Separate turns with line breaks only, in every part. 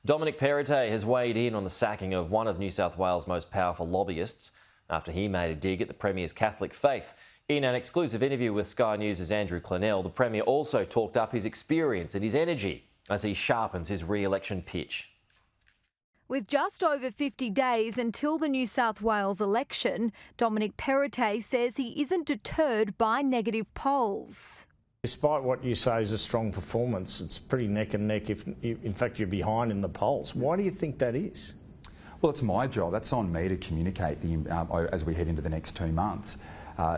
Domonic Perrottet has weighed in on the sacking of one of New South Wales' most powerful lobbyists after he made a dig at the Premier's Catholic faith. In an exclusive interview with Sky News' Andrew Clennell, the Premier also talked up his experience and his energy as he sharpens his re-election pitch.
With just over 50 days until the New South Wales election, Domonic Perrottet says he isn't deterred by negative polls.
Despite what you say is a strong performance, it's pretty neck and neck if, in fact, you're behind in the polls. Why do you think that is?
Well, it's my job. That's on me to communicate as we head into the next 2 months,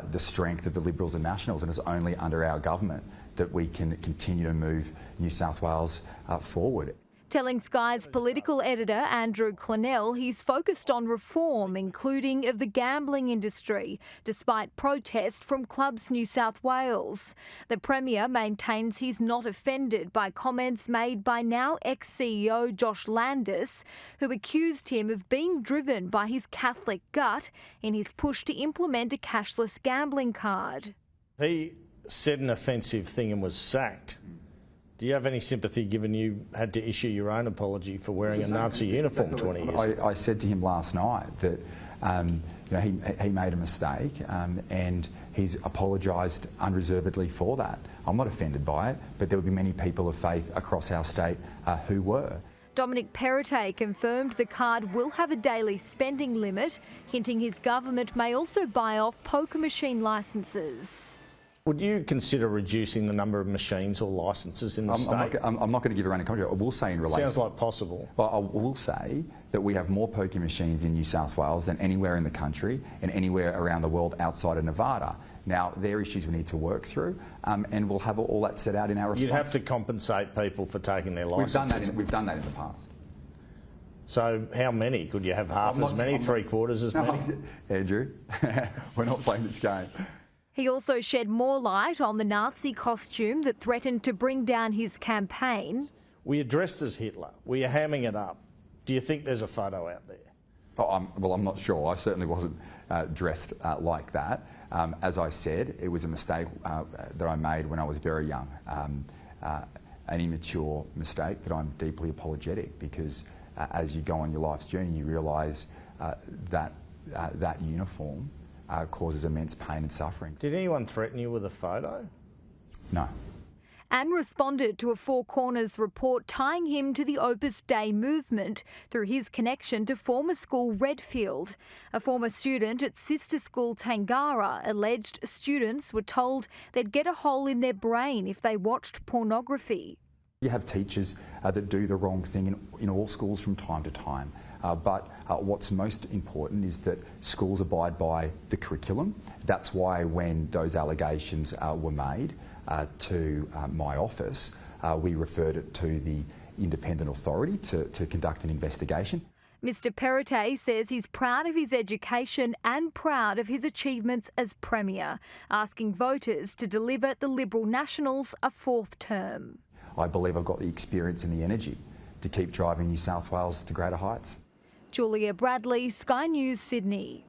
the strength of the Liberals and Nationals, and it's only under our government that we can continue to move New South Wales forward.
Telling Sky's political editor Andrew Clennell he's focused on reform, including of the gambling industry, despite protest from Clubs New South Wales. The Premier maintains he's not offended by comments made by now ex-CEO Josh Landis, who accused him of being driven by his Catholic gut in his push to implement a cashless gambling card.
He said an offensive thing and was sacked. Do you have any sympathy given you had to issue your own apology for wearing a Nazi uniform 20 years ago?
I said to him last night that he made a mistake and he's apologised unreservedly for that. I'm not offended by it, but there would be many people of faith across our state who were.
Domonic Perrottet confirmed the card will have a daily spending limit, hinting his government may also buy off poker machine licences.
Would you consider reducing the number of machines or licences in the state?
I'm not going to give a random contract. I will say in relation...
Sounds like possible.
Well, I will say that we have more poker machines in New South Wales than anywhere in the country and anywhere around the world outside of Nevada. Now, there are issues we need to work through, and we'll have all that set out in our response.
You'd have to compensate people for taking their licences.
We've done that in the past.
So how many? Could you have half as many, three-quarters as many?
Andrew, we're not playing this game.
He also shed more light on the Nazi costume that threatened to bring down his campaign.
We are dressed as Hitler. We are hamming it up. Do you think there's a photo out there?
Oh, well, I'm not sure. I certainly wasn't dressed like that. As I said, it was a mistake that I made when I was very young, an immature mistake that I'm deeply apologetic because as you go on your life's journey, you realise that that uniform causes immense pain and suffering.
Did anyone threaten you with a photo?
No.
And responded to a Four Corners report tying him to the Opus Dei movement through his connection to former school Redfield. A former student at sister school Tangara alleged students were told they'd get a hole in their brain if they watched pornography.
You have teachers that do the wrong thing in all schools from time to time. But what's most important is that schools abide by the curriculum. That's why when those allegations were made to my office, we referred it to the independent authority to conduct an investigation.
Mr Perrottet says he's proud of his education and proud of his achievements as Premier, asking voters to deliver the Liberal Nationals a fourth term.
I believe I've got the experience and the energy to keep driving New South Wales to greater heights.
Julia Bradley, Sky News, Sydney.